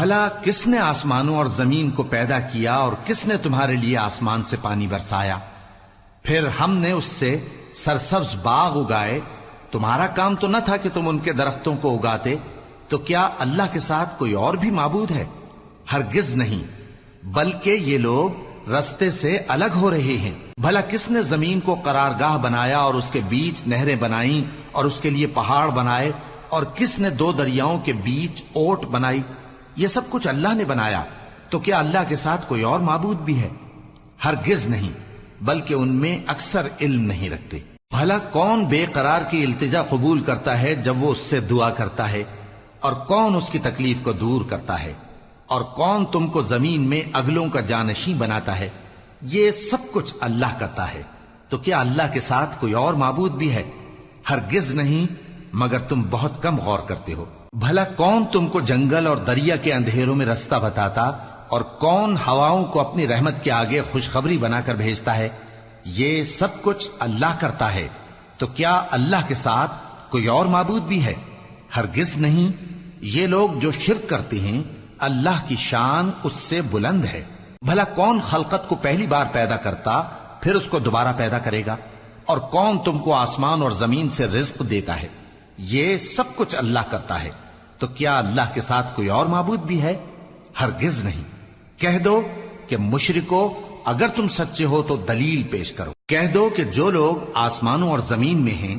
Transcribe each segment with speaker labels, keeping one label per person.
Speaker 1: بھلا کس نے آسمانوں اور زمین کو پیدا کیا اور کس نے تمہارے لیے آسمان سے پانی برسایا؟ پھر ہم نے اس سے سرسبز باغ اگائے. تمہارا کام تو نہ تھا کہ تم ان کے درختوں کو اگاتے. تو کیا اللہ کے ساتھ کوئی اور بھی معبود ہے؟ ہرگز نہیں، بلکہ یہ لوگ رستے سے الگ ہو رہے ہیں. بھلا کس نے زمین کو قرارگاہ بنایا اور اس کے بیچ نہریں بنائیں اور اس کے لیے پہاڑ بنائے، اور کس نے دو دریاؤں کے بیچ اوٹ بنائی؟ یہ سب کچھ اللہ نے بنایا. تو کیا اللہ کے ساتھ کوئی اور معبود بھی ہے؟ ہرگز نہیں، بلکہ ان میں اکثر علم نہیں رکھتے. بھلا کون بے قرار کی التجا قبول کرتا ہے جب وہ اس سے دعا کرتا ہے، اور کون اس کی تکلیف کو دور کرتا ہے، اور کون تم کو زمین میں اگلوں کا جانشین بناتا ہے؟ یہ سب کچھ اللہ کرتا ہے. تو کیا اللہ کے ساتھ کوئی اور معبود بھی ہے؟ ہرگز نہیں، مگر تم بہت کم غور کرتے ہو. بھلا کون تم کو جنگل اور دریا کے اندھیروں میں رستہ بتاتا، اور کون ہواؤں کو اپنی رحمت کے آگے خوشخبری بنا کر بھیجتا ہے؟ یہ سب کچھ اللہ کرتا ہے. تو کیا اللہ کے ساتھ کوئی اور معبود بھی ہے؟ ہرگز نہیں. یہ لوگ جو شرک کرتے ہیں اللہ کی شان اس سے بلند ہے. بھلا کون خلقت کو پہلی بار پیدا کرتا پھر اس کو دوبارہ پیدا کرے گا؟ اور کون تم کو آسمان اور زمین سے رزق دیتا ہے؟ یہ سب کچھ اللہ کرتا ہے. تو کیا اللہ کے ساتھ کوئی اور معبود بھی ہے؟ ہرگز نہیں. کہہ دو کہ مشرکو، اگر تم سچے ہو تو دلیل پیش کرو. کہہ دو کہ جو لوگ آسمانوں اور زمین میں ہیں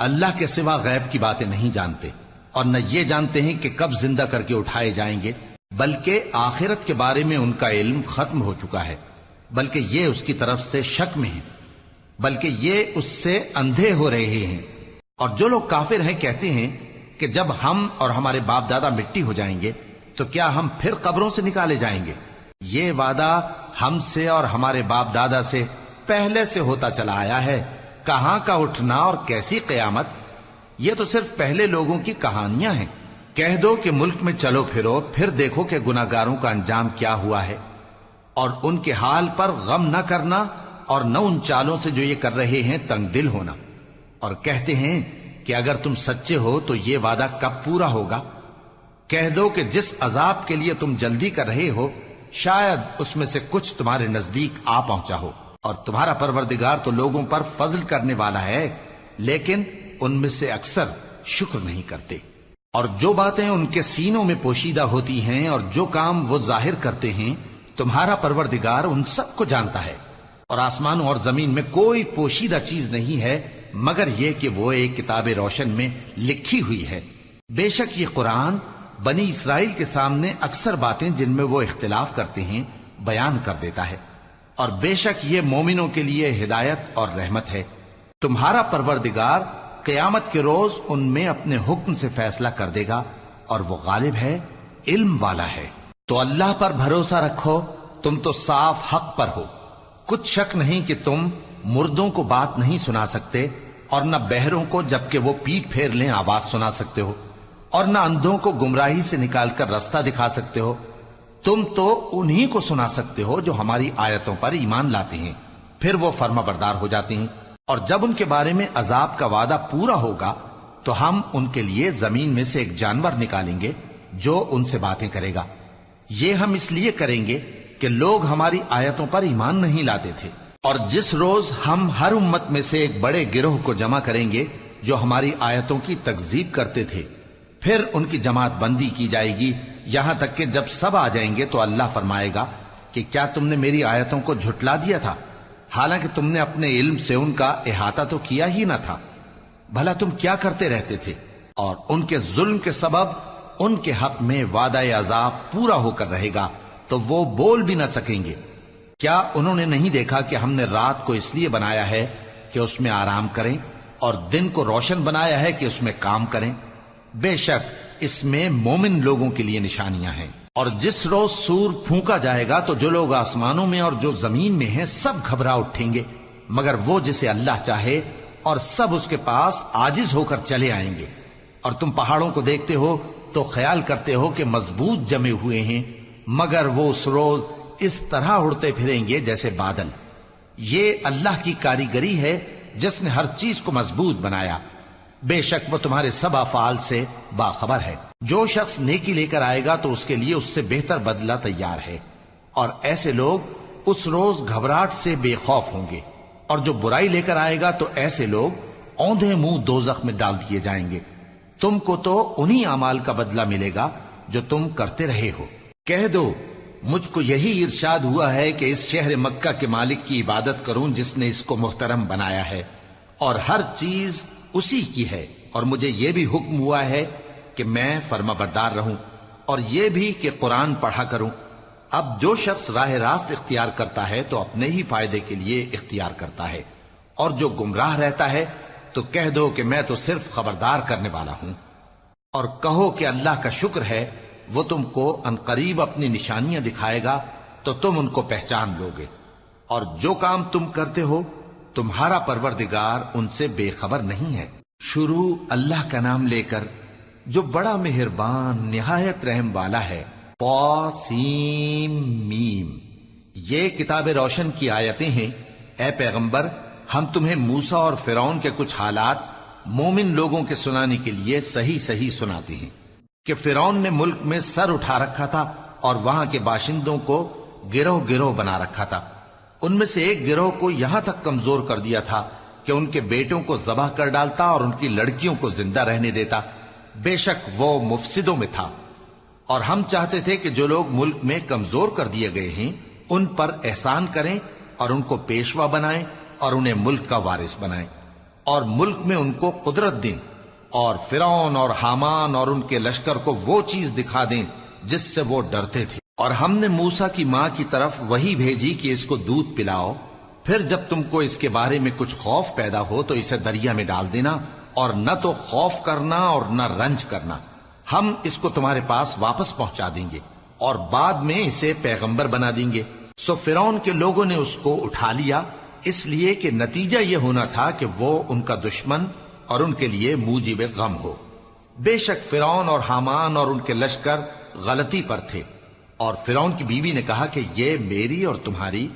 Speaker 1: اللہ کے سوا غیب کی باتیں نہیں جانتے، اور نہ یہ جانتے ہیں کہ کب زندہ کر کے اٹھائے جائیں گے، بلکہ آخرت کے بارے میں ان کا علم ختم ہو چکا ہے، بلکہ یہ اس کی طرف سے شک میں ہیں، بلکہ یہ اس سے اندھے ہو رہے ہیں. اور جو لوگ کافر ہیں کہتے ہیں کہ جب ہم اور ہمارے باپ دادا مٹی ہو جائیں گے تو کیا ہم پھر قبروں سے نکالے جائیں گے؟ یہ وعدہ ہم سے اور ہمارے باپ دادا سے پہلے سے ہوتا چلا آیا ہے. کہاں کا اٹھنا اور کیسی قیامت؟ یہ تو صرف پہلے لوگوں کی کہانیاں ہیں. کہہ دو کہ ملک میں چلو پھرو، پھر دیکھو کہ گناہگاروں کا انجام کیا ہوا ہے، اور ان کے حال پر غم نہ کرنا، اور نہ ان چالوں سے جو یہ کر رہے ہیں تنگ دل ہونا. اور کہتے ہیں کہ اگر تم سچے ہو تو یہ وعدہ کب پورا ہوگا؟ کہہ دو کہ جس عذاب کے لیے تم جلدی کر رہے ہو شاید اس میں سے کچھ تمہارے نزدیک آ پہنچا ہو، اور تمہارا پروردگار تو لوگوں پر فضل کرنے والا ہے، لیکن ان میں سے اکثر شکر نہیں کرتے. اور جو باتیں ان کے سینوں میں پوشیدہ ہوتی ہیں اور جو کام وہ ظاہر کرتے ہیں تمہارا پروردگار ان سب کو جانتا ہے. اور آسمانوں اور زمین میں کوئی پوشیدہ چیز نہیں ہے مگر یہ کہ وہ ایک کتاب روشن میں لکھی ہوئی ہے. بے شک یہ قرآن بنی اسرائیل کے سامنے اکثر باتیں جن میں وہ اختلاف کرتے ہیں بیان کر دیتا ہے، اور بے شک یہ مومنوں کے لیے ہدایت اور رحمت ہے. تمہارا پروردگار قیامت کے روز ان میں اپنے حکم سے فیصلہ کر دے گا، اور وہ غالب ہے، علم والا ہے. تو اللہ پر بھروسہ رکھو، تم تو صاف حق پر ہو. کچھ شک نہیں کہ تم مردوں کو بات نہیں سنا سکتے، اور نہ بہروں کو جبکہ وہ پیٹ پھیر لیں آواز سنا سکتے ہو، اور نہ اندھوں کو گمراہی سے نکال کر راستہ دکھا سکتے ہو. تم تو انہی کو سنا سکتے ہو جو ہماری آیتوں پر ایمان لاتے ہیں، پھر وہ فرما بردار ہو جاتے ہیں. اور جب ان کے بارے میں عذاب کا وعدہ پورا ہوگا تو ہم ان کے لیے زمین میں سے ایک جانور نکالیں گے جو ان سے باتیں کرے گا. یہ ہم اس لیے کریں گے کہ لوگ ہماری آیتوں پر ایمان نہیں لاتے تھے. اور جس روز ہم ہر امت میں سے ایک بڑے گروہ کو جمع کریں گے جو ہماری آیتوں کی تکذیب کرتے تھے، پھر ان کی جماعت بندی کی جائے گی، یہاں تک کہ جب سب آ جائیں گے تو اللہ فرمائے گا کہ کیا تم نے میری آیتوں کو جھٹلا دیا تھا، حالانکہ تم نے اپنے علم سے ان کا احاطہ تو کیا ہی نہ تھا. بھلا تم کیا کرتے رہتے تھے؟ اور ان کے ظلم کے سبب ان کے حق میں وعدہ عذاب پورا ہو کر رہے گا تو وہ بول بھی نہ سکیں گے. کیا انہوں نے نہیں دیکھا کہ ہم نے رات کو اس لیے بنایا ہے کہ اس میں آرام کریں، اور دن کو روشن بنایا ہے کہ اس میں کام کریں؟ بے شک اس میں مومن لوگوں کے لیے نشانیاں ہیں. اور جس روز سور پھونکا جائے گا تو جو لوگ آسمانوں میں اور جو زمین میں ہیں سب گھبرا اٹھیں گے مگر وہ جسے اللہ چاہے، اور سب اس کے پاس عاجز ہو کر چلے آئیں گے. اور تم پہاڑوں کو دیکھتے ہو تو خیال کرتے ہو کہ مضبوط جمے ہوئے ہیں، مگر وہ اس روز اس طرح اڑتے پھریں گے جیسے بادل. یہ اللہ کی کاریگری ہے جس نے ہر چیز کو مضبوط بنایا. بے شک وہ تمہارے سب افعال سے باخبر ہے۔ جو شخص نیکی لے کر آئے گا تو اس کے لیے اس سے بہتر بدلہ تیار ہے، اور ایسے لوگ اس روز گھبراہٹ سے بے خوف ہوں گے، اور جو برائی لے کر آئے گا تو ایسے لوگ اوندھے منہ دوزخ میں ڈال دیے جائیں گے۔ تم کو تو انہی اعمال کا بدلہ ملے گا جو تم کرتے رہے ہو۔ کہہ دو مجھ کو یہی ارشاد ہوا ہے کہ اس شہر مکہ کے مالک کی عبادت کروں جس نے اس کو محترم بنایا ہے، اور ہر چیز اسی کی ہے، اور مجھے یہ بھی حکم ہوا ہے کہ میں فرما بردار رہوں، اور یہ بھی کہ قرآن پڑھا کروں۔ اب جو شخص راہ راست اختیار کرتا ہے تو اپنے ہی فائدے کے لیے اختیار کرتا ہے، اور جو گمراہ رہتا ہے تو کہہ دو کہ میں تو صرف خبردار کرنے والا ہوں۔ اور کہو کہ اللہ کا شکر ہے وہ تم کو عنقریب اپنی نشانیاں دکھائے گا تو تم ان کو پہچان لوگے، اور جو کام تم کرتے ہو تمہارا پروردگار ان سے بے خبر نہیں ہے۔ شروع اللہ کا نام لے کر جو بڑا مہربان نہایت رحم والا ہے۔ طاسیم میم، یہ کتاب روشن کی آیتیں ہیں۔ اے پیغمبر، ہم تمہیں موسیٰ اور فرعون کے کچھ حالات مومن لوگوں کے سنانے کے لیے صحیح صحیح سناتے ہیں کہ فرعون نے ملک میں سر اٹھا رکھا تھا اور وہاں کے باشندوں کو گروہ گروہ بنا رکھا تھا۔ ان میں سے ایک گروہ کو یہاں تک کمزور کر دیا تھا کہ ان کے بیٹوں کو ذبح کر ڈالتا اور ان کی لڑکیوں کو زندہ رہنے دیتا۔ بے شک وہ مفسدوں میں تھا، اور ہم چاہتے تھے کہ جو لوگ ملک میں کمزور کر دیے گئے ہیں ان پر احسان کریں اور ان کو پیشوا بنائیں اور انہیں ملک کا وارث بنائیں، اور ملک میں ان کو قدرت دیں، اور فرعون اور حامان اور ان کے لشکر کو وہ چیز دکھا دیں جس سے وہ ڈرتے تھے۔ اور ہم نے موسیٰ کی ماں کی طرف وہی بھیجی کہ اس کو دودھ پلاؤ، پھر جب تم کو اس کے بارے میں کچھ خوف پیدا ہو تو اسے دریا میں ڈال دینا، اور نہ تو خوف کرنا اور نہ رنج کرنا، ہم اس کو تمہارے پاس واپس پہنچا دیں گے اور بعد میں اسے پیغمبر بنا دیں گے۔ سو فرعون کے لوگوں نے اس کو اٹھا لیا، اس لیے کہ نتیجہ یہ ہونا تھا کہ وہ ان کا دشمن اور ان کے لیے موجب غم ہو۔ بے شک فرعون اور حامان اور ان کے لشکر غلطی پر تھے، اور فرعون کی بیوی نے کہا کہ یہ میری اور تمہاری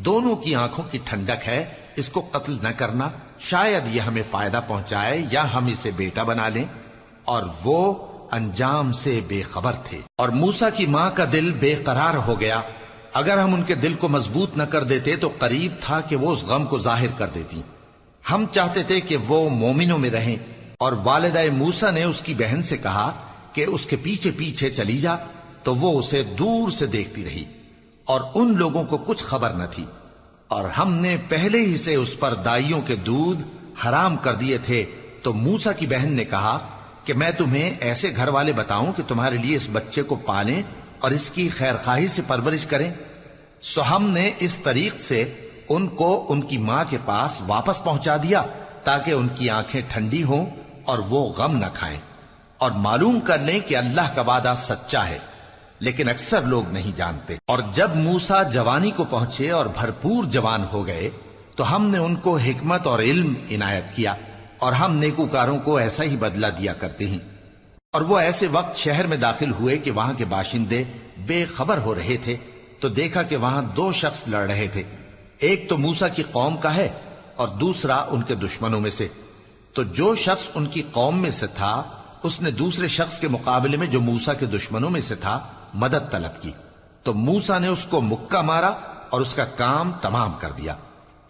Speaker 1: دونوں کی آنکھوں کی ٹھنڈک ہے، اس کو قتل نہ کرنا، شاید یہ ہمیں فائدہ پہنچائے یا ہم اسے بیٹا بنا لیں، اور وہ انجام سے بے خبر تھے۔ اور موسیٰ کی ماں کا دل بے قرار ہو گیا، اگر ہم ان کے دل کو مضبوط نہ کر دیتے تو قریب تھا کہ وہ اس غم کو ظاہر کر دیتی۔ ہم چاہتے تھے کہ وہ مومنوں میں رہیں، اور والدہ موسیٰ نے اس کی بہن سے کہا کہ اس کے پیچھے پیچھے چلی جا، تو وہ اسے دور سے دیکھتی رہی، اور ان لوگوں کو کچھ خبر نہ تھی، اور ہم نے پہلے ہی سے اس پر دائیوں کے دودھ حرام کر دیے تھے۔ تو موسیٰ کی بہن نے کہا کہ میں تمہیں ایسے گھر والے بتاؤں کہ تمہارے لیے اس بچے کو پالیں اور اس کی خیر خواہی سے پرورش کریں۔ سو ہم نے اس طریق سے ان کو ان کی ماں کے پاس واپس پہنچا دیا تاکہ ان کی آنکھیں ٹھنڈی ہوں اور وہ غم نہ کھائیں، اور معلوم کر لیں کہ اللہ کا وعدہ سچا ہے، لیکن اکثر لوگ نہیں جانتے۔ اور جب موسیٰ جوانی کو پہنچے اور بھرپور جوان ہو گئے تو ہم نے ان کو حکمت اور علم عنایت کیا، اور ہم نیکوکاروں کو ایسا ہی بدلہ دیا کرتے ہیں۔ اور وہ ایسے وقت شہر میں داخل ہوئے کہ وہاں کے باشندے بے خبر ہو رہے تھے، تو دیکھا کہ وہاں دو شخص لڑ رہے تھے، ایک تو موسیٰ کی قوم کا ہے اور دوسرا ان کے دشمنوں میں سے۔ تو جو شخص ان کی قوم میں سے تھا اس نے دوسرے شخص کے مقابلے میں جو موسیٰ کے دشمنوں میں سے تھا مدد طلب کی، تو موسیٰ نے اس کو مکہ مارا اور اس کا کام تمام کر دیا۔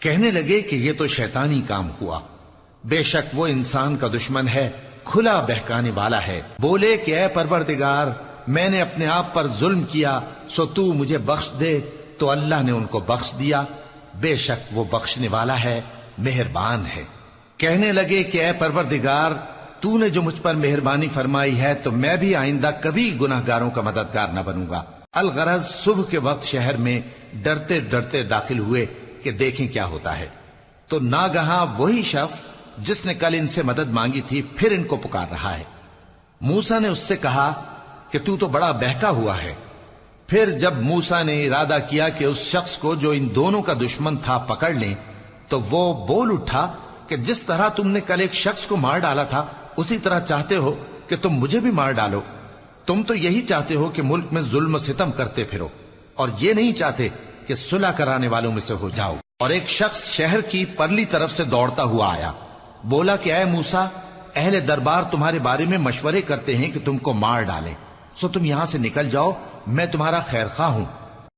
Speaker 1: کہنے لگے کہ یہ تو شیطانی کام ہوا، بے شک وہ انسان کا دشمن ہے، کھلا بہکانے والا ہے۔ بولے کہ اے پروردگار، میں نے اپنے آپ پر ظلم کیا، سو تو مجھے بخش دے، تو اللہ نے ان کو بخش دیا، بے شک وہ بخشنے والا ہے، مہربان ہے۔ کہنے لگے کہ اے پروردگار، تو نے جو مجھ پر مہربانی فرمائی ہے تو میں بھی آئندہ کبھی گناہ گاروں کا مددگار نہ بنوں گا۔ الغرض صبح کے وقت شہر میں ڈرتے ڈرتے داخل ہوئے کہ دیکھیں کیا ہوتا ہے، تو ناگہاں وہی شخص جس نے کل ان سے مدد مانگی تھی پھر ان کو پکار رہا ہے۔ موسیٰ نے اس سے کہا کہ تو بڑا بہکا ہوا ہے۔ پھر جب موسیٰ نے ارادہ کیا کہ اس شخص کو جو ان دونوں کا دشمن تھا پکڑ لیں، تو وہ بول اٹھا کہ جس طرح تم نے کل ایک شخص کو مار ڈالا تھا اسی طرح چاہتے ہو کہ تم مجھے بھی مار ڈالو۔ تم تو یہی چاہتے ہو کہ ملک میں ظلم و ستم کرتے پھرو، اور یہ نہیں چاہتے کہ صلح کرانے والوں میں سے ہو جاؤ۔ اور ایک شخص شہر کی پرلی طرف سے دوڑتا ہوا آیا، بولا کہ اے موسیٰ، اہل دربار تمہارے بارے میں مشورے کرتے ہیں کہ تم کو مار ڈالیں، سو تم یہاں سے نکل جاؤ، میں تمہارا خیر خواہ ہوں۔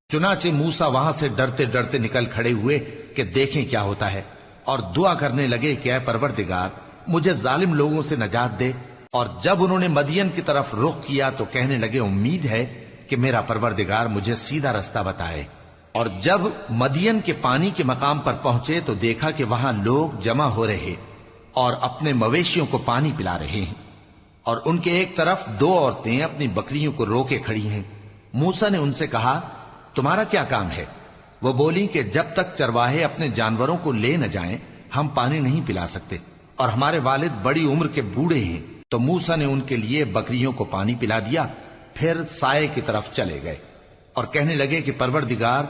Speaker 1: چنانچہ موسیٰ وہاں سے ڈرتے ڈرتے نکل کھڑے ہوئے کہ دیکھیں کیا ہوتا ہے، اور دعا کرنے لگے کہ اے پروردگار مجھے ظالم لوگوں سے نجات دے۔ اور جب انہوں نے مدین کی طرف رخ کیا تو کہنے لگے امید ہے کہ میرا پروردگار مجھے سیدھا رستہ بتائے۔ اور جب مدین کے پانی کے مقام پر پہنچے تو دیکھا کہ وہاں لوگ جمع ہو رہے اور اپنے مویشیوں کو پانی پلا رہے ہیں، اور ان کے ایک طرف دو عورتیں اپنی بکریوں کو روکے کھڑی ہیں۔ موسیٰ نے ان سے کہا تمہارا کیا کام ہے؟ وہ بولی کہ جب تک چرواہے اپنے جانوروں کو لے نہ جائیں ہم پانی نہیں پلا سکتے، اور ہمارے والد بڑی عمر کے بوڑھے ہیں۔ تو موسیٰ نے ان کے لیے بکریوں کو پانی پلا دیا، پھر سائے کی طرف چلے گئے اور کہنے لگے کہ پروردگار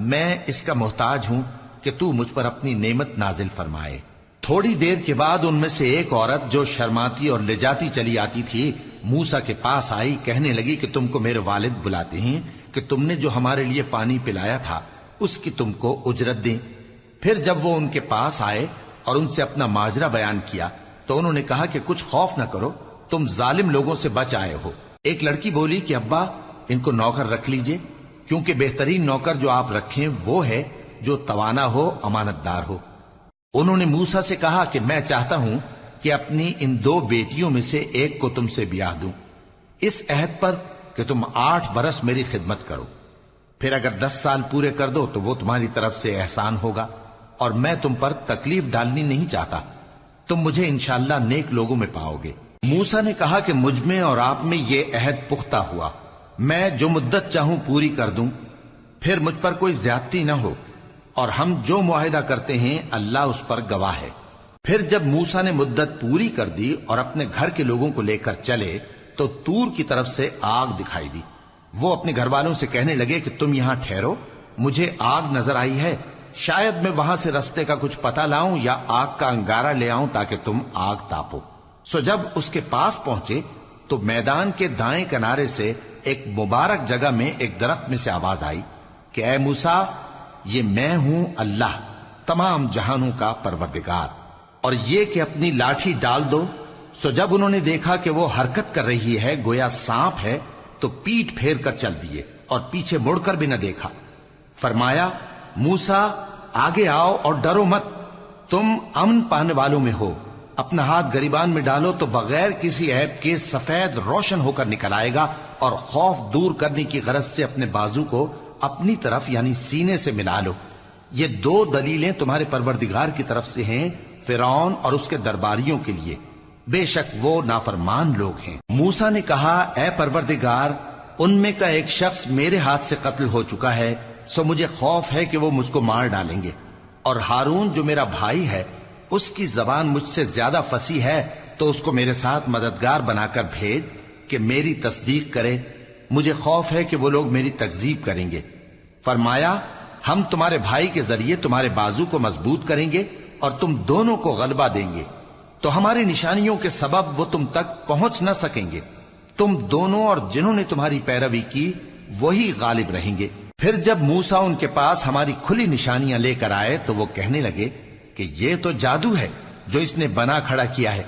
Speaker 1: میں اس کا محتاج ہوں کہ تو مجھ پر اپنی نعمت نازل فرمائے۔ تھوڑی دیر کے بعد ان میں سے ایک عورت جو شرماتی اور لجاتی چلی آتی تھی موسیٰ کے پاس آئی، کہنے لگی کہ تم کو میرے والد بلاتے ہیں کہ تم نے جو ہمارے لیے پانی پلایا تھا اس کی تم کو اجرت دیں۔ پھر جب وہ ان کے پاس آئے اور ان سے اپنا ماجرا بیان کیا تو انہوں نے کہا کہ کچھ خوف نہ کرو، تم ظالم لوگوں سے بچ آئے ہو۔ ایک لڑکی بولی کہ ابا ان کو نوکر رکھ لیجئے، کیونکہ بہترین نوکر جو آپ رکھیں وہ ہے جو توانا ہو، امانت دار ہو۔ انہوں نے موسیٰ سے کہا کہ میں چاہتا ہوں کہ اپنی ان دو بیٹیوں میں سے ایک کو تم سے بیاہ دوں، اس عہد پر کہ تم 8 برس میری خدمت کرو، پھر اگر 10 سال پورے کر دو تو وہ تمہاری طرف سے احسان ہوگا، اور میں تم پر تکلیف ڈالنی نہیں چاہتا، تم مجھے انشاءاللہ نیک لوگوں میں پاؤ گے۔ موسیٰ نے کہا کہ مجھ میں اور آپ میں یہ عہد پختہ ہوا، میں جو مدت چاہوں پوری کر دوں، پھر مجھ پر کوئی زیادتی نہ ہو، اور ہم جو معاہدہ کرتے ہیں اللہ اس پر گواہ ہے۔ پھر جب موسیٰ نے مدت پوری کر دی اور اپنے گھر کے لوگوں کو لے کر چلے تو طور کی طرف سے آگ دکھائی دی۔ وہ اپنے گھر والوں سے کہنے لگے کہ تم یہاں ٹھہرو، مجھے آگ نظر آئی ہے، شاید میں وہاں سے رستے کا کچھ پتہ لاؤں یا آگ کا انگارہ لے آؤں تاکہ تم آگ تاپو۔ سو جب اس کے پاس پہنچے تو میدان کے دائیں کنارے سے ایک مبارک جگہ میں ایک درخت میں سے آواز آئی کہ اے موسیٰ، یہ میں ہوں اللہ، تمام جہانوں کا پروردگار، اور یہ کہ اپنی لاٹھی ڈال دو۔ سو جب انہوں نے دیکھا کہ وہ حرکت کر رہی ہے گویا سانپ ہے تو پیٹ پھیر کر چل دیے اور پیچھے مڑ کر بھی نہ دیکھا۔ فرمایا موسیٰ آگے آؤ اور ڈرو مت، تم امن پانے والوں میں ہو۔ اپنا ہاتھ گریبان میں ڈالو تو بغیر کسی عیب کے سفید روشن ہو کر نکل آئے گا، اور خوف دور کرنے کی غرض سے اپنے بازو کو اپنی طرف یعنی سینے سے ملا لو۔ یہ 2 دلیلیں تمہارے پروردگار کی طرف سے ہیں فرعون اور اس کے درباریوں کے لیے، بے شک وہ نافرمان لوگ ہیں۔ موسیٰ نے کہا اے پروردگار، ان میں کا ایک شخص میرے ہاتھ سے قتل ہو چکا ہے، سو مجھے خوف ہے کہ وہ مجھ کو مار ڈالیں گے، اور ہارون جو میرا بھائی ہے اس کی زبان مجھ سے زیادہ فصیح ہے، تو اس کو میرے ساتھ مددگار بنا کر بھیج کہ میری تصدیق کرے، مجھے خوف ہے کہ وہ لوگ میری تکذیب کریں گے۔ فرمایا ہم تمہارے بھائی کے ذریعے تمہارے بازو کو مضبوط کریں گے اور تم دونوں کو غلبہ دیں گے، تو ہماری نشانیوں کے سبب وہ تم تک پہنچ نہ سکیں گے، تم دونوں اور جنہوں نے تمہاری پیروی کی وہی غالب رہیں گے۔ پھر جب موسیٰ ان کے پاس ہماری کھلی نشانیاں لے کر آئے تو وہ کہنے لگے کہ یہ تو جادو ہے جو اس نے بنا کھڑا کیا ہے،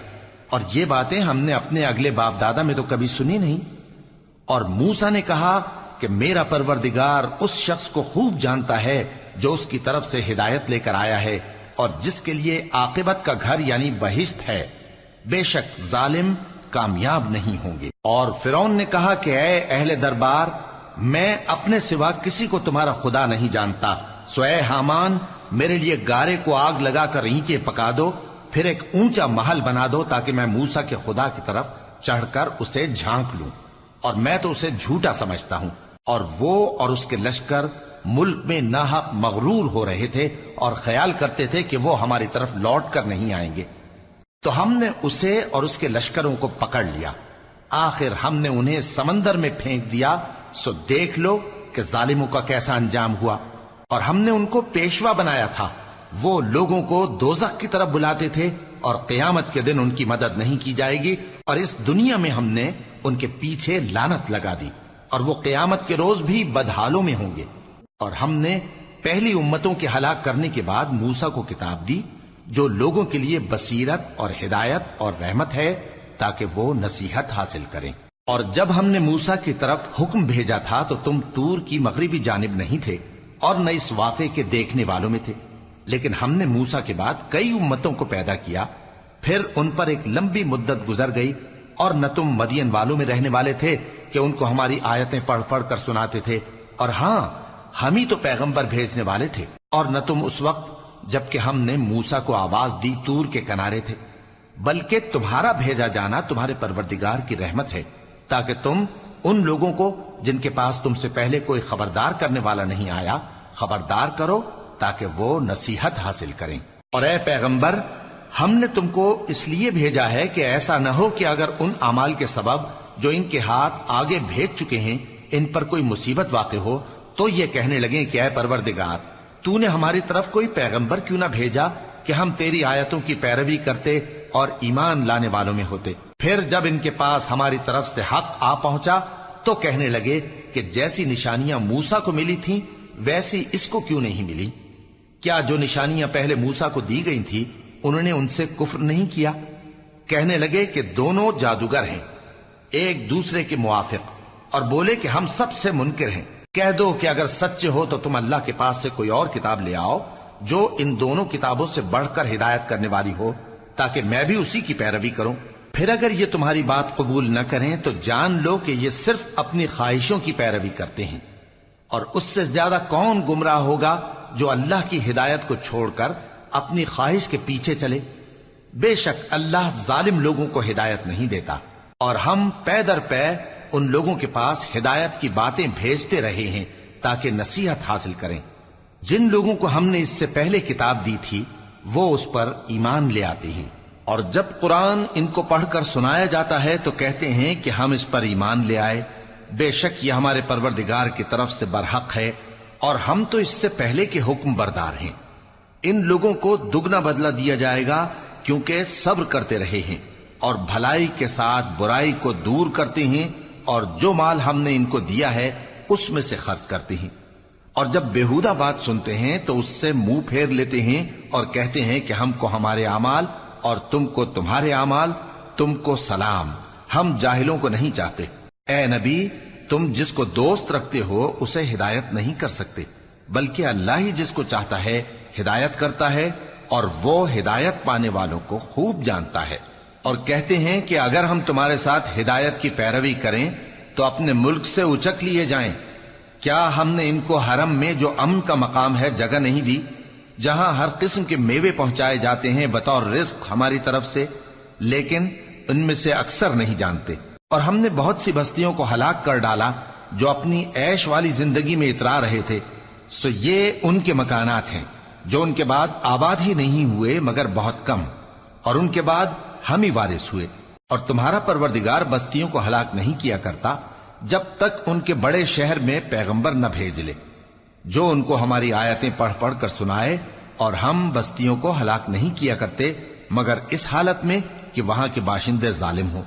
Speaker 1: اور یہ باتیں ہم نے اپنے اگلے باپ دادا میں تو کبھی سنی نہیں۔ اور موسیٰ نے کہا کہ میرا پروردگار اس شخص کو خوب جانتا ہے جو اس کی طرف سے ہدایت لے کر آیا ہے اور جس کے لیے عاقبت کا گھر یعنی بہشت ہے، بے شک ظالم کامیاب نہیں ہوں گے۔ اور فرعون نے کہا کہ اے اہل دربار، میں اپنے سوا کسی کو تمہارا خدا نہیں جانتا، سو اے حامان میرے لیے گارے کو آگ لگا کر اینٹیں پکا دو، پھر ایک اونچا محل بنا دو تاکہ میں موسیٰ کے خدا کی طرف چڑھ کر اسے جھانک لوں، اور میں تو اسے جھوٹا سمجھتا ہوں۔ اور وہ اور اس کے لشکر ملک میں ناحق مغرور ہو رہے تھے اور خیال کرتے تھے کہ وہ ہماری طرف لوٹ کر نہیں آئیں گے، تو ہم نے اسے اور اس کے لشکروں کو پکڑ لیا، آخر ہم نے انہیں سمندر میں پھینک دیا، سو دیکھ لو کہ ظالموں کا کیسا انجام ہوا۔ اور ہم نے ان کو پیشوا بنایا تھا، وہ لوگوں کو دوزخ کی طرف بلاتے تھے، اور قیامت کے دن ان کی مدد نہیں کی جائے گی، اور اس دنیا میں ہم نے ان کے پیچھے لعنت لگا دی، اور وہ قیامت کے روز بھی بدحالوں میں ہوں گے۔ اور ہم نے پہلی امتوں کے ہلاک کرنے کے بعد موسیٰ کو کتاب دی، جو لوگوں کے لیے بصیرت اور ہدایت اور رحمت ہے تاکہ وہ نصیحت حاصل کریں۔ اور جب ہم نے موسیٰ کی طرف حکم بھیجا تھا تو تم طور کی مغربی جانب نہیں تھے اور نہ اس واقعے کے دیکھنے والوں میں تھے، لیکن ہم نے موسیٰ کے بعد کئی امتوں کو پیدا کیا، پھر ان پر ایک لمبی مدت گزر گئی، اور نہ تم مدین والوں میں رہنے والے تھے کہ ان کو ہماری آیتیں پڑھ پڑھ کر سناتے تھے، اور ہاں ہم ہی تو پیغمبر بھیجنے والے تھے، اور نہ تم اس وقت جبکہ ہم نے موسیٰ کو آواز دی طور کے کنارے تھے، بلکہ تمہارا بھیجا جانا تمہارے پروردگار کی رحمت ہے تاکہ تم ان لوگوں کو جن کے پاس تم سے پہلے کوئی خبردار کرنے والا نہیں آیا خبردار کرو تاکہ وہ نصیحت حاصل کریں۔ اور اے پیغمبر، ہم نے تم کو اس لیے بھیجا ہے کہ ایسا نہ ہو کہ اگر ان اعمال کے سبب جو ان کے ہاتھ آگے بھیج چکے ہیں ان پر کوئی مصیبت واقع ہو تو یہ کہنے لگیں کہ اے پروردگار، تو نے ہماری طرف کوئی پیغمبر کیوں نہ بھیجا کہ ہم تیری آیتوں کی پیروی کرتے اور ایمان لانے والوں میں ہوتے۔ پھر جب ان کے پاس ہماری طرف سے حق آ پہنچا تو کہنے لگے کہ جیسی نشانیاں موسیٰ کو ملی تھیں ویسی اس کو کیوں نہیں ملی؟ کیا جو نشانیاں پہلے موسیٰ کو دی گئی تھی انہوں نے ان سے کفر نہیں کیا؟ کہنے لگے کہ دونوں جادوگر ہیں ایک دوسرے کے موافق، اور بولے کہ ہم سب سے منکر ہیں۔ کہہ دو کہ اگر سچے ہو تو تم اللہ کے پاس سے کوئی اور کتاب لے آؤ جو ان دونوں کتابوں سے بڑھ کر ہدایت کرنے والی ہو تاکہ میں بھی اسی کی پیروی کروں۔ پھر اگر یہ تمہاری بات قبول نہ کریں تو جان لو کہ یہ صرف اپنی خواہشوں کی پیروی کرتے ہیں، اور اس سے زیادہ کون گمراہ ہوگا جو اللہ کی ہدایت کو چھوڑ کر اپنی خواہش کے پیچھے چلے۔ بے شک اللہ ظالم لوگوں کو ہدایت نہیں دیتا، اور ہم پے در پے ان لوگوں کے پاس ہدایت کی باتیں بھیجتے رہے ہیں تاکہ نصیحت حاصل کریں۔ جن لوگوں کو ہم نے اس سے پہلے کتاب دی تھی وہ اس پر ایمان لے آتے ہیں، اور جب قرآن ان کو پڑھ کر سنایا جاتا ہے تو کہتے ہیں کہ ہم اس پر ایمان لے آئے، بے شک یہ ہمارے پروردگار کی طرف سے برحق ہے اور ہم تو اس سے پہلے کے حکم بردار ہیں۔ ان لوگوں کو دگنا بدلہ دیا جائے گا کیونکہ صبر کرتے رہے ہیں اور بھلائی کے ساتھ برائی کو دور کرتے ہیں، اور جو مال ہم نے ان کو دیا ہے اس میں سے خرچ کرتے ہیں، اور جب بیہودہ بات سنتے ہیں تو اس سے منہ پھیر لیتے ہیں اور کہتے ہیں کہ ہم کو ہمارے اعمال اور تم کو تمہارے اعمال، تم کو سلام، ہم جاہلوں کو نہیں چاہتے۔ اے نبی، تم جس کو دوست رکھتے ہو اسے ہدایت نہیں کر سکتے، بلکہ اللہ ہی جس کو چاہتا ہے ہدایت کرتا ہے، اور وہ ہدایت پانے والوں کو خوب جانتا ہے۔ اور کہتے ہیں کہ اگر ہم تمہارے ساتھ ہدایت کی پیروی کریں تو اپنے ملک سے اچک لیے جائیں۔ کیا ہم نے ان کو حرم میں جو امن کا مقام ہے جگہ نہیں دی، جہاں ہر قسم کے میوے پہنچائے جاتے ہیں بطور رزق ہماری طرف سے؟ لیکن ان میں سے اکثر نہیں جانتے۔ اور ہم نے بہت سی بستیوں کو ہلاک کر ڈالا جو اپنی عیش والی زندگی میں اترا رہے تھے، سو یہ ان کے مکانات ہیں جو ان کے بعد آباد ہی نہیں ہوئے مگر بہت کم، اور ان کے بعد ہم ہی وارث ہوئے۔ اور تمہارا پروردگار بستیوں کو ہلاک نہیں کیا کرتا جب تک ان کے بڑے شہر میں پیغمبر نہ بھیج لے جو ان کو ہماری آیتیں پڑھ پڑھ کر سنائے، اور ہم بستیوں کو ہلاک نہیں کیا کرتے مگر اس حالت میں کہ وہاں کے باشندے ظالم ہوں۔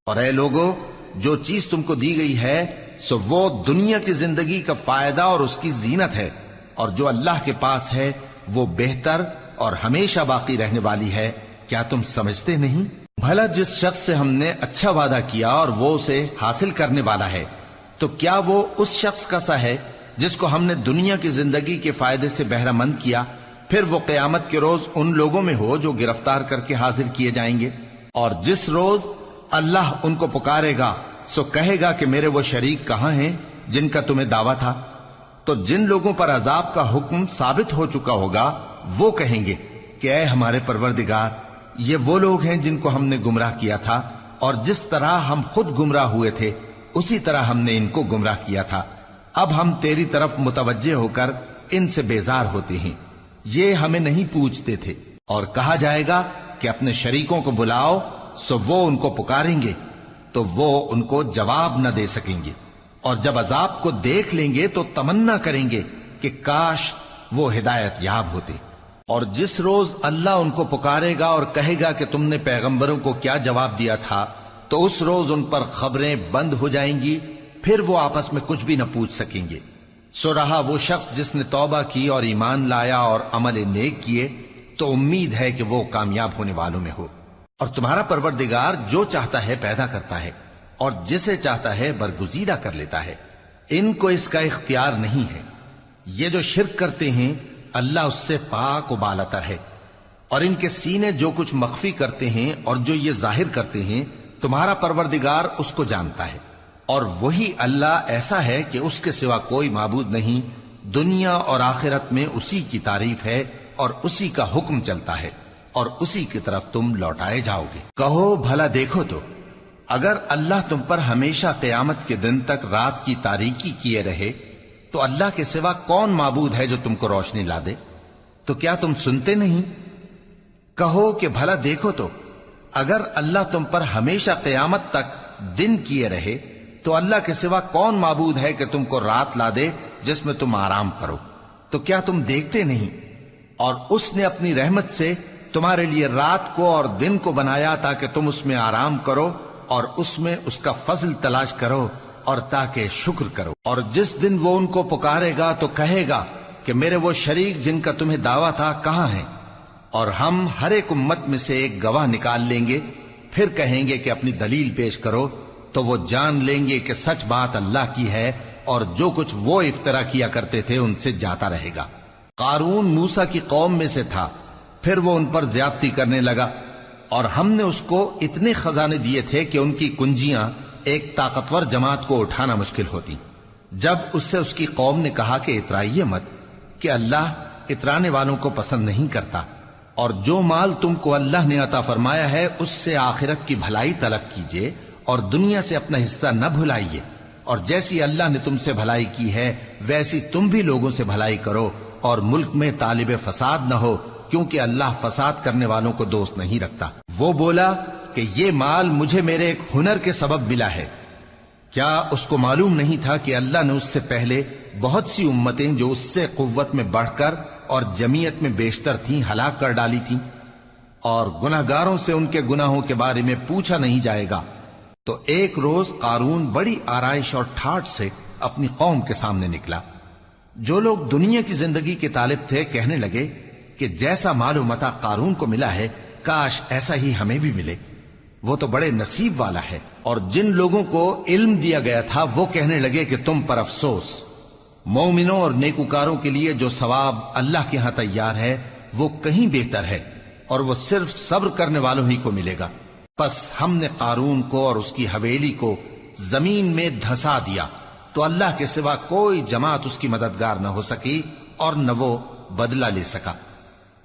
Speaker 1: اور اے لوگو، جو چیز تم کو دی گئی ہے سو وہ دنیا کی زندگی کا فائدہ اور اس کی زینت ہے، اور جو اللہ کے پاس ہے وہ بہتر اور ہمیشہ باقی رہنے والی ہے۔ کیا تم سمجھتے نہیں؟ بھلا جس شخص سے ہم نے اچھا وعدہ کیا اور وہ اسے حاصل کرنے والا ہے تو کیا وہ اس شخص کا سا ہے جس کو ہم نے دنیا کی زندگی کے فائدے سے بہرہ مند کیا، پھر وہ قیامت کے روز ان لوگوں میں ہو جو گرفتار کر کے حاضر کیے جائیں گے؟ اور جس روز اللہ ان کو پکارے گا سو کہے گا کہ میرے وہ شریک کہاں ہیں جن کا تمہیں دعویٰ تھا؟ تو جن لوگوں پر عذاب کا حکم ثابت ہو چکا ہوگا وہ کہیں گے کہ اے ہمارے پروردگار، یہ وہ لوگ ہیں جن کو ہم نے گمراہ کیا تھا، اور جس طرح ہم خود گمراہ ہوئے تھے اسی طرح ہم نے ان کو گمراہ کیا تھا۔ اب ہم تیری طرف متوجہ ہو کر ان سے بیزار ہوتے ہیں، یہ ہمیں نہیں پوچھتے تھے۔ اور کہا جائے گا کہ اپنے شریکوں کو بلاؤ، سو وہ ان کو پکاریں گے تو وہ ان کو جواب نہ دے سکیں گے، اور جب عذاب کو دیکھ لیں گے تو تمنا کریں گے کہ کاش وہ ہدایت یاب ہوتے۔ اور جس روز اللہ ان کو پکارے گا اور کہے گا کہ تم نے پیغمبروں کو کیا جواب دیا تھا، تو اس روز ان پر خبریں بند ہو جائیں گی، پھر وہ آپس میں کچھ بھی نہ پوچھ سکیں گے۔ سو رہا وہ شخص جس نے توبہ کی اور ایمان لایا اور عمل نیک کیے تو امید ہے کہ وہ کامیاب ہونے والوں میں ہو۔ اور تمہارا پروردگار جو چاہتا ہے پیدا کرتا ہے اور جسے چاہتا ہے برگزیدہ کر لیتا ہے، ان کو اس کا اختیار نہیں ہے۔ یہ جو شرک کرتے ہیں اللہ اس سے پاک و بالاتر ہے، اور ان کے سینے جو کچھ مخفی کرتے ہیں اور جو یہ ظاہر کرتے ہیں تمہارا پروردگار اس کو جانتا ہے۔ اور وہی اللہ ایسا ہے کہ اس کے سوا کوئی معبود نہیں، دنیا اور آخرت میں اسی کی تعریف ہے اور اسی کا حکم چلتا ہے اور اسی کی طرف تم لوٹائے جاؤ گے۔ کہو بھلا دیکھو تو اگر اللہ تم پر ہمیشہ قیامت کے دن تک رات کی تاریکی کیے رہے تو اللہ کے سوا کون معبود ہے جو تم کو روشنی لا دے؟ تو کیا تم سنتے نہیں؟ کہو کہ بھلا دیکھو تو اگر اللہ تم پر ہمیشہ قیامت تک دن کیے رہے تو اللہ کے سوا کون معبود ہے کہ تم کو رات لا دے جس میں تم آرام کرو؟ تو کیا تم دیکھتے نہیں؟ اور اس نے اپنی رحمت سے تمہارے لیے رات کو اور دن کو بنایا تاکہ تم اس میں آرام کرو اور اس میں اس کا فضل تلاش کرو اور تاکہ شکر کرو۔ اور جس دن وہ ان کو پکارے گا تو کہے گا کہ میرے وہ شریک جن کا تمہیں دعویٰ تھا کہاں ہیں؟ اور ہم ہر ایک امت میں سے ایک گواہ نکال لیں گے، پھر کہیں گے کہ اپنی دلیل پیش کرو، تو وہ جان لیں گے کہ سچ بات اللہ کی ہے اور جو کچھ وہ افترا کیا کرتے تھے ان سے جاتا رہے گا۔ قارون موسیٰ کی قوم میں سے تھا، پھر وہ ان پر زیادتی کرنے لگا، اور ہم نے اس کو اتنے خزانے دیے تھے کہ ان کی کنجیاں ایک طاقتور جماعت کو اٹھانا مشکل ہوتی۔ جب اس سے اس کی قوم نے کہا کہ اترائیے مت، کہ اللہ اترانے والوں کو پسند نہیں کرتا، اور جو مال تم کو اللہ نے عطا فرمایا ہے اس سے آخرت کی بھلائی طلب کیجیے اور دنیا سے اپنا حصہ نہ بھلائیے، اور جیسی اللہ نے تم سے بھلائی کی ہے ویسی تم بھی لوگوں سے بھلائی کرو، اور ملک میں طالب فساد نہ ہو، کیونکہ اللہ فساد کرنے والوں کو دوست نہیں رکھتا۔ وہ بولا کہ یہ مال مجھے میرے ایک ہنر کے سبب ملا ہے۔ کیا اس کو معلوم نہیں تھا کہ اللہ نے اس سے پہلے بہت سی امتیں جو اس سے قوت میں بڑھ کر اور جمعیت میں بیشتر تھیں ہلاک کر ڈالی تھیں، اور گناہگاروں سے ان کے گناہوں کے بارے میں پوچھا نہیں جائے گا؟ تو ایک روز قارون بڑی آرائش اور ٹھاٹ سے اپنی قوم کے سامنے نکلا۔ جو لوگ دنیا کی زندگی کے طالب تھے کہنے لگے کہ جیسا مال و متاع قارون کو ملا ہے کاش ایسا ہی ہمیں بھی ملے، وہ تو بڑے نصیب والا ہے۔ اور جن لوگوں کو علم دیا گیا تھا وہ کہنے لگے کہ تم پر افسوس، مومنوں اور نیکوکاروں کے لیے جو ثواب اللہ کے ہاں تیار ہے وہ کہیں بہتر ہے، اور وہ صرف صبر کرنے والوں ہی کو ملے گا۔ پس ہم نے قارون کو اور اس کی حویلی کو زمین میں دھسا دیا، تو اللہ کے سوا کوئی جماعت اس کی مددگار نہ ہو سکی اور نہ وہ بدلہ لے سکا۔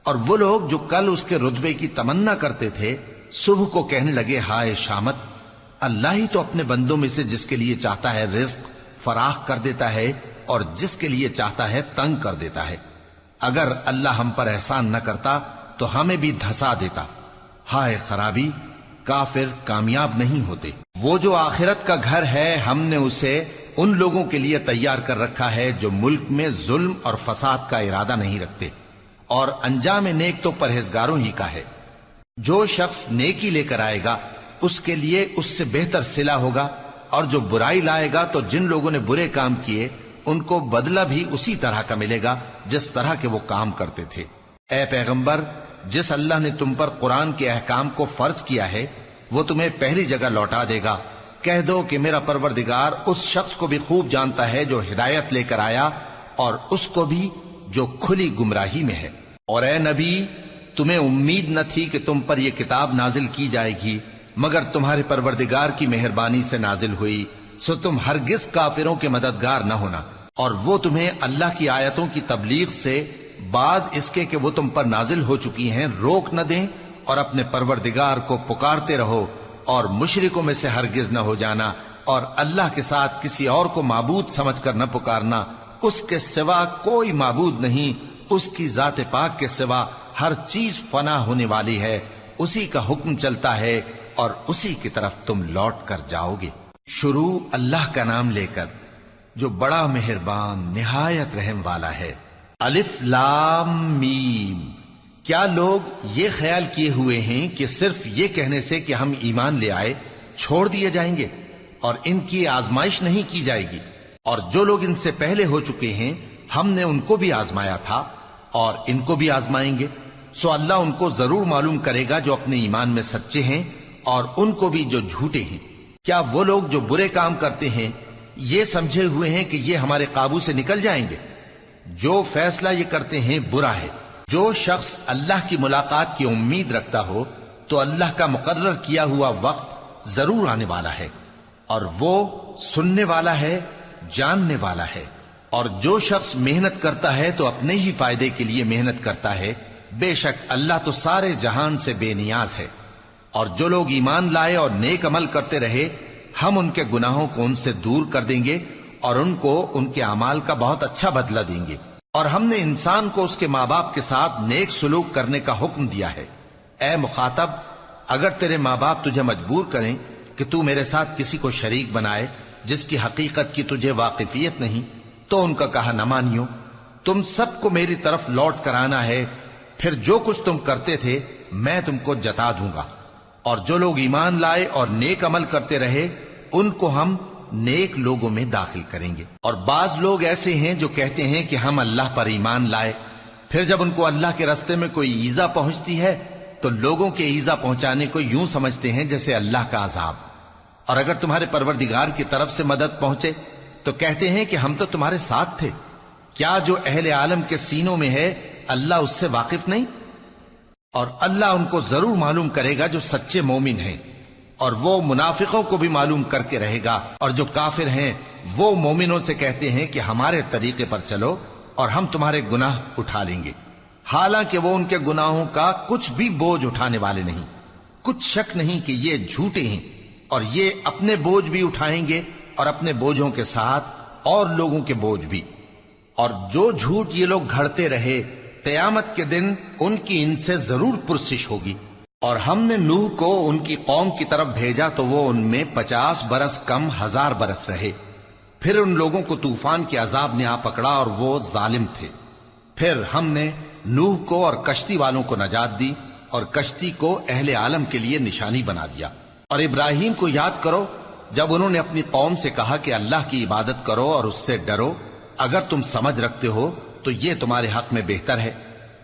Speaker 1: اور وہ لوگ جو کل اس کے رتبے کی تمنا کرتے تھے صبح کو کہنے لگے ہائے شامت، اللہ ہی تو اپنے بندوں میں سے جس کے لیے چاہتا ہے رزق فراخ کر دیتا ہے اور جس کے لیے چاہتا ہے تنگ کر دیتا ہے۔ اگر اللہ ہم پر احسان نہ کرتا تو ہمیں بھی دھسا دیتا۔ ہائے خرابی، کافر کامیاب نہیں ہوتے۔ وہ جو آخرت کا گھر ہے ہم نے اسے ان لوگوں کے لیے تیار کر رکھا ہے جو ملک میں ظلم اور فساد کا ارادہ نہیں رکھتے، اور انجام نیک تو پرہیزگاروں ہی کا ہے۔ جو شخص نیکی لے کر آئے گا اس کے لیے اس سے بہتر صلہ ہوگا، اور جو برائی لائے گا تو جن لوگوں نے برے کام کیے ان کو بدلہ بھی اسی طرح کا ملے گا جس طرح کے وہ کام کرتے تھے۔ اے پیغمبر، جس اللہ نے تم پر قرآن کے احکام کو فرض کیا ہے وہ تمہیں پہلی جگہ لوٹا دے گا۔ کہہ دو کہ میرا پروردگار اس شخص کو بھی خوب جانتا ہے جو ہدایت لے کر آیا اور اس کو بھی جو کھلی گمراہی میں ہے۔ اور اے نبی، تمہیں امید نہ تھی کہ تم پر یہ کتاب نازل کی جائے گی مگر تمہارے پروردگار کی مہربانی سے نازل ہوئی، سو تم ہرگز کافروں کے مددگار نہ ہونا، اور وہ تمہیں اللہ کی آیتوں کی تبلیغ سے بعد اس کے کہ وہ تم پر نازل ہو چکی ہیں روک نہ دیں، اور اپنے پروردگار کو پکارتے رہو اور مشرکوں میں سے ہرگز نہ ہو جانا، اور اللہ کے ساتھ کسی اور کو معبود سمجھ کر نہ پکارنا۔ اس کے سوا کوئی معبود نہیں، اس کی ذات پاک کے سوا ہر چیز فنا ہونے والی ہے، اسی کا حکم چلتا ہے اور اسی کی طرف تم لوٹ کر جاؤ گے۔ شروع اللہ کا نام لے کر جو بڑا مہربان نہایت رحم والا ہے۔ الف لام میم۔ کیا لوگ یہ خیال کیے ہوئے ہیں کہ صرف یہ کہنے سے کہ ہم ایمان لے آئے چھوڑ دیے جائیں گے اور ان کی آزمائش نہیں کی جائے گی؟ اور جو لوگ ان سے پہلے ہو چکے ہیں ہم نے ان کو بھی آزمایا تھا اور ان کو بھی آزمائیں گے، سو اللہ ان کو ضرور معلوم کرے گا جو اپنے ایمان میں سچے ہیں اور ان کو بھی جو جھوٹے ہیں۔ کیا وہ لوگ جو برے کام کرتے ہیں یہ سمجھے ہوئے ہیں کہ یہ ہمارے قابو سے نکل جائیں گے؟ جو فیصلہ یہ کرتے ہیں برا ہے۔ جو شخص اللہ کی ملاقات کی امید رکھتا ہو تو اللہ کا مقرر کیا ہوا وقت ضرور آنے والا ہے، اور وہ سننے والا ہے، جاننے والا ہے۔ اور جو شخص محنت کرتا ہے تو اپنے ہی فائدے کے لیے محنت کرتا ہے، بے شک اللہ تو سارے جہان سے بے نیاز ہے۔ اور جو لوگ ایمان لائے اور نیک عمل کرتے رہے، ہم ان کے گناہوں کو ان سے دور کر دیں گے اور ان کو ان کے اعمال کا بہت اچھا بدلہ دیں گے۔ اور ہم نے انسان کو اس کے ماں باپ کے ساتھ نیک سلوک کرنے کا حکم دیا ہے۔ اے مخاطب، اگر تیرے ماں باپ تجھے مجبور کریں کہ تو میرے ساتھ کسی کو شریک بنائے جس کی حقیقت کی تجھے واقفیت نہیں، تو ان کا کہا نہ مانیو۔ تم سب کو میری طرف لوٹ کر آنا ہے، پھر جو کچھ تم کرتے تھے میں تم کو جتا دوں گا۔ اور جو لوگ ایمان لائے اور نیک عمل کرتے رہے ان کو ہم نیک لوگوں میں داخل کریں گے۔ اور بعض لوگ ایسے ہیں جو کہتے ہیں کہ ہم اللہ پر ایمان لائے، پھر جب ان کو اللہ کے راستے میں کوئی ایذا پہنچتی ہے تو لوگوں کے ایذا پہنچانے کو یوں سمجھتے ہیں جیسے اللہ کا عذاب۔ اور اگر تمہارے پروردگار کی طرف سے مدد پہنچے تو کہتے ہیں کہ ہم تو تمہارے ساتھ تھے۔ کیا جو اہل عالم کے سینوں میں ہے اللہ اس سے واقف نہیں؟ اور اللہ ان کو ضرور معلوم کرے گا جو سچے مومن ہیں، اور وہ منافقوں کو بھی معلوم کر کے رہے گا۔ اور جو کافر ہیں وہ مومنوں سے کہتے ہیں کہ ہمارے طریقے پر چلو اور ہم تمہارے گناہ اٹھا لیں گے، حالانکہ وہ ان کے گناہوں کا کچھ بھی بوجھ اٹھانے والے نہیں۔ کچھ شک نہیں کہ یہ جھوٹے ہیں، اور یہ اپنے بوجھ بھی اٹھائیں گے اور اپنے بوجھوں کے ساتھ اور لوگوں کے بوجھ بھی۔ اور جو جھوٹ یہ لوگ گھڑتے رہے قیامت کے دن ان کی ان سے ضرور پرسش ہوگی۔ اور ہم نے نوح کو ان کی قوم کی طرف بھیجا تو وہ ان میں 50 برس کم 1000 برس رہے۔ پھر ان لوگوں کو طوفان کے عذاب نے آ پکڑا اور وہ ظالم تھے۔ پھر ہم نے نوح کو اور کشتی والوں کو نجات دی اور کشتی کو اہل عالم کے لیے نشانی بنا دیا۔ اور ابراہیم کو یاد کرو جب انہوں نے اپنی قوم سے کہا کہ اللہ کی عبادت کرو اور اس سے ڈرو، اگر تم سمجھ رکھتے ہو تو یہ تمہارے حق میں بہتر ہے۔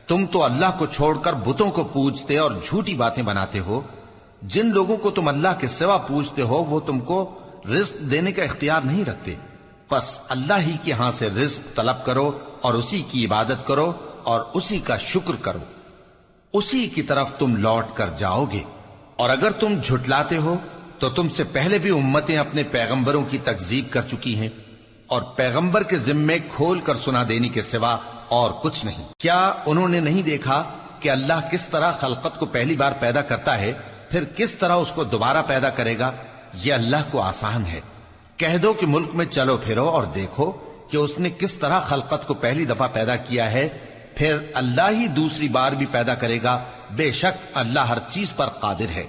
Speaker 1: تم تو اللہ کو چھوڑ کر بتوں کو پوجتے اور جھوٹی باتیں بناتے ہو۔ جن لوگوں کو تم اللہ کے سوا پوجتے ہو وہ تم کو رزق دینے کا اختیار نہیں رکھتے، پس اللہ ہی کے ہاں سے رزق طلب کرو اور اسی کی عبادت کرو اور اسی کا شکر کرو، اسی کی طرف تم لوٹ کر جاؤ گے۔ اور اگر تم جھٹلاتے ہو تو تم سے پہلے بھی امتیں اپنے پیغمبروں کی تکذیب کر چکی ہیں، اور پیغمبر کے ذمے کھول کر سنا دینے کے سوا اور کچھ نہیں۔ کیا انہوں نے نہیں دیکھا کہ اللہ کس طرح خلقت کو پہلی بار پیدا کرتا ہے پھر کس طرح اس کو دوبارہ پیدا کرے گا؟ یہ اللہ کو آسان ہے۔ کہہ دو کہ ملک میں چلو پھرو اور دیکھو کہ اس نے کس طرح خلقت کو پہلی دفعہ پیدا کیا ہے، پھر اللہ ہی دوسری بار بھی پیدا کرے گا۔ بے شک اللہ ہر چیز پر قادر ہے۔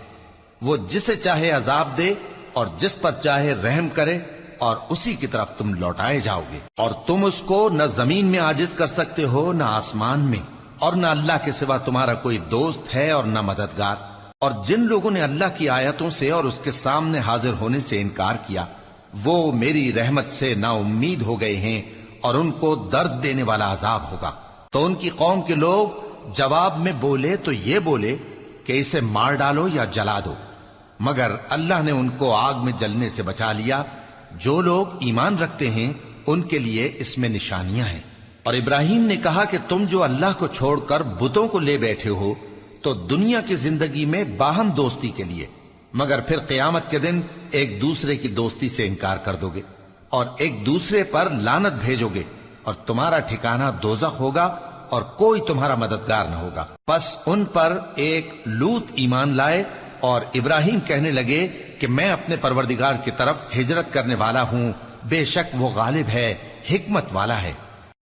Speaker 1: وہ جسے چاہے عذاب دے اور جس پر چاہے رحم کرے، اور اسی کی طرف تم لوٹائے جاؤ گے۔ اور تم اس کو نہ زمین میں عاجز کر سکتے ہو نہ آسمان میں، اور نہ اللہ کے سوا تمہارا کوئی دوست ہے اور نہ مددگار۔ اور جن لوگوں نے اللہ کی آیتوں سے اور اس کے سامنے حاضر ہونے سے انکار کیا وہ میری رحمت سے نا امید ہو گئے ہیں، اور ان کو درد دینے والا عذاب ہوگا۔ تو ان کی قوم کے لوگ جواب میں بولے تو یہ بولے کہ اسے مار ڈالو یا جلا دو، مگر اللہ نے ان کو آگ میں جلنے سے بچا لیا۔ جو لوگ ایمان رکھتے ہیں ان کے لیے اس میں نشانیاں ہیں۔ اور ابراہیم نے کہا کہ تم جو اللہ کو چھوڑ کر بتوں کو لے بیٹھے ہو تو دنیا کی زندگی میں باہم دوستی کے لیے، مگر پھر قیامت کے دن ایک دوسرے کی دوستی سے انکار کر دو گے اور ایک دوسرے پر لعنت بھیجو گے، اور تمہارا ٹھکانہ دوزخ ہوگا اور کوئی تمہارا مددگار نہ ہوگا۔ پس ان پر ایک لوط ایمان لائے اور ابراہیم کہنے لگے کہ میں اپنے پروردگار کی طرف ہجرت کرنے والا ہوں، بے شک وہ غالب ہے، حکمت والا ہے۔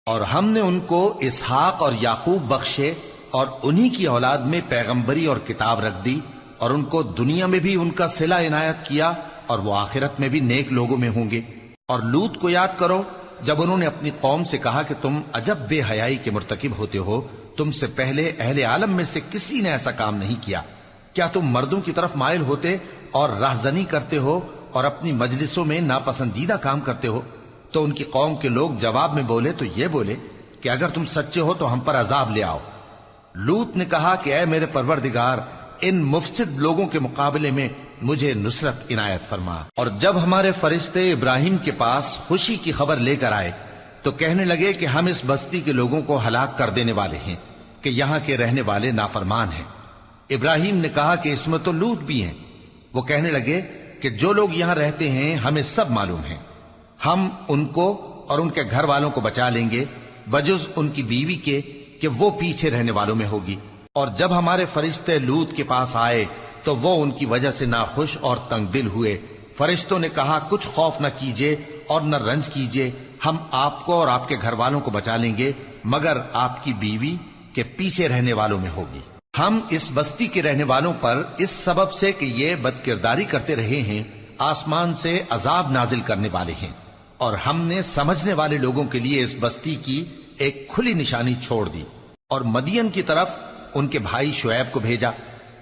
Speaker 1: اور ہم نے ان کو اسحاق اور یعقوب بخشے اور انہی کی اولاد میں پیغمبری اور کتاب رکھ دی، اور ان کو دنیا میں بھی ان کا صلہ عنایت کیا اور وہ آخرت میں بھی نیک لوگوں میں ہوں گے۔ اور لوط کو یاد کرو جب انہوں نے اپنی قوم سے کہا کہ تم عجب بے حیائی کے مرتکب ہوتے ہو، تم سے پہلے اہل عالم میں سے کسی نے ایسا کام نہیں کیا۔ کیا تم مردوں کی طرف مائل ہوتے اور راہزنی کرتے ہو اور اپنی مجلسوں میں ناپسندیدہ کام کرتے ہو؟ تو ان کی قوم کے لوگ جواب میں بولے تو یہ بولے کہ اگر تم سچے ہو تو ہم پر عذاب لے آؤ۔ لوط نے کہا کہ اے میرے پروردگار، ان مفسد لوگوں کے مقابلے میں مجھے نصرت عنایت فرما۔ اور جب ہمارے فرشتے ابراہیم کے پاس خوشی کی خبر لے کر آئے تو کہنے لگے کہ ہم اس بستی کے لوگوں کو ہلاک کر دینے والے ہیں کہ یہاں کے رہنے والے نافرمان ہیں۔ ابراہیم نے کہا کہ اس میں تو لوط بھی ہیں۔ وہ کہنے لگے کہ جو لوگ یہاں رہتے ہیں ہمیں سب معلوم ہیں، ہم ان کو اور ان کے گھر والوں کو بچا لیں گے بجز ان کی بیوی کے کہ وہ پیچھے رہنے والوں میں ہوگی۔ اور جب ہمارے فرشتے لوط کے پاس آئے تو وہ ان کی وجہ سے ناخوش اور تنگ دل ہوئے۔ فرشتوں نے کہا کچھ خوف نہ کیجیے اور نہ رنج کیجیے، ہم آپ کو اور آپ کے گھر والوں کو بچا لیں گے مگر آپ کی بیوی کے پیچھے رہنے والوں میں ہوگی۔ ہم اس بستی کے رہنے والوں پر اس سبب سے کہ یہ بدکرداری کرتے رہے ہیں آسمان سے عذاب نازل کرنے والے ہیں، اور ہم نے سمجھنے والے لوگوں کے لیے اس بستی کی ایک کھلی نشانی چھوڑ دی۔ اور مدین کی طرف ان کے بھائی شعیب کو بھیجا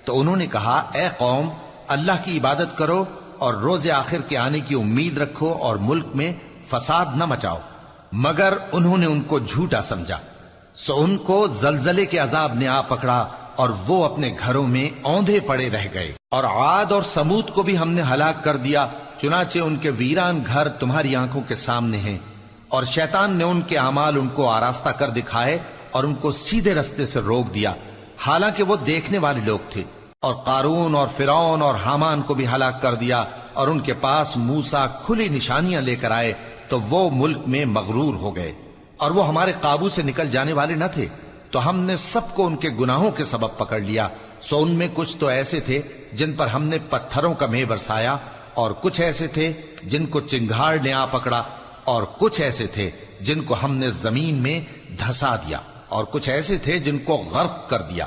Speaker 1: تو انہوں نے کہا اے قوم، اللہ کی عبادت کرو اور روز آخر کے آنے کی امید رکھو اور ملک میں فساد نہ مچاؤ، مگر انہوں نے ان کو جھوٹا سمجھا، سو ان کو زلزلے کے عذاب نے آ پکڑا اور وہ اپنے گھروں میں اوندھے پڑے رہ گئے۔ اور عاد اور سمود کو بھی ہم نے ہلاک کر دیا، چنانچہ ان کے ویران گھر تمہاری آنکھوں کے سامنے ہیں، اور شیطان نے ان کے اعمال ان کو آراستہ کر دکھائے اور ان کو سیدھے رستے سے روک دیا، حالانکہ وہ دیکھنے والے لوگ تھے۔ اور قارون اور فرعون اور حامان کو بھی ہلاک کر دیا، اور ان کے پاس موسیٰ کھلی نشانیاں لے کر آئے تو وہ ملک میں مغرور ہو گئے، اور وہ ہمارے قابو سے نکل جانے والے نہ تھے، تو ہم نے سب کو ان کے گناہوں کے سبب پکڑ لیا۔ سو ان میں کچھ تو ایسے تھے جن پر ہم نے پتھروں کا مے برسایا، اور کچھ ایسے تھے جن کو چنگھاڑ نے آ پکڑا، اور کچھ ایسے تھے جن کو ہم نے زمین میں دھسا دیا، اور کچھ ایسے تھے جن کو غرق کر دیا۔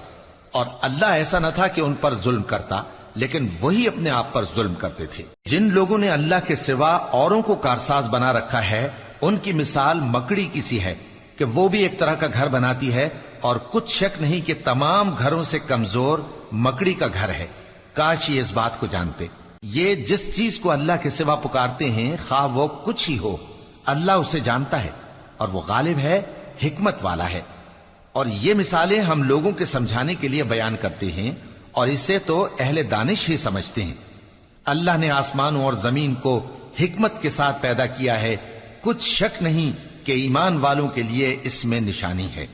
Speaker 1: اور اللہ ایسا نہ تھا کہ ان پر ظلم کرتا، لیکن وہی اپنے آپ پر ظلم کرتے تھے۔ جن لوگوں نے اللہ کے سوا اوروں کو کارساز بنا رکھا ہے، ان کی مثال مکڑی کی سی ہے کہ وہ بھی ایک طرح کا گھر بناتی ہے، اور کچھ شک نہیں کہ تمام گھروں سے کمزور مکڑی کا گھر ہے۔ کاش یہ اس بات کو جانتے۔ یہ جس چیز کو اللہ کے سوا پکارتے ہیں خواہ وہ کچھ ہی ہو، اللہ اسے جانتا ہے اور وہ غالب ہے، حکمت والا ہے۔ اور یہ مثالیں ہم لوگوں کے سمجھانے کے لیے بیان کرتے ہیں، اور اسے تو اہل دانش ہی سمجھتے ہیں۔ اللہ نے آسمانوں اور زمین کو حکمت کے ساتھ پیدا کیا ہے، کچھ شک نہیں کہ ایمان والوں کے لیے اس میں نشانی ہے۔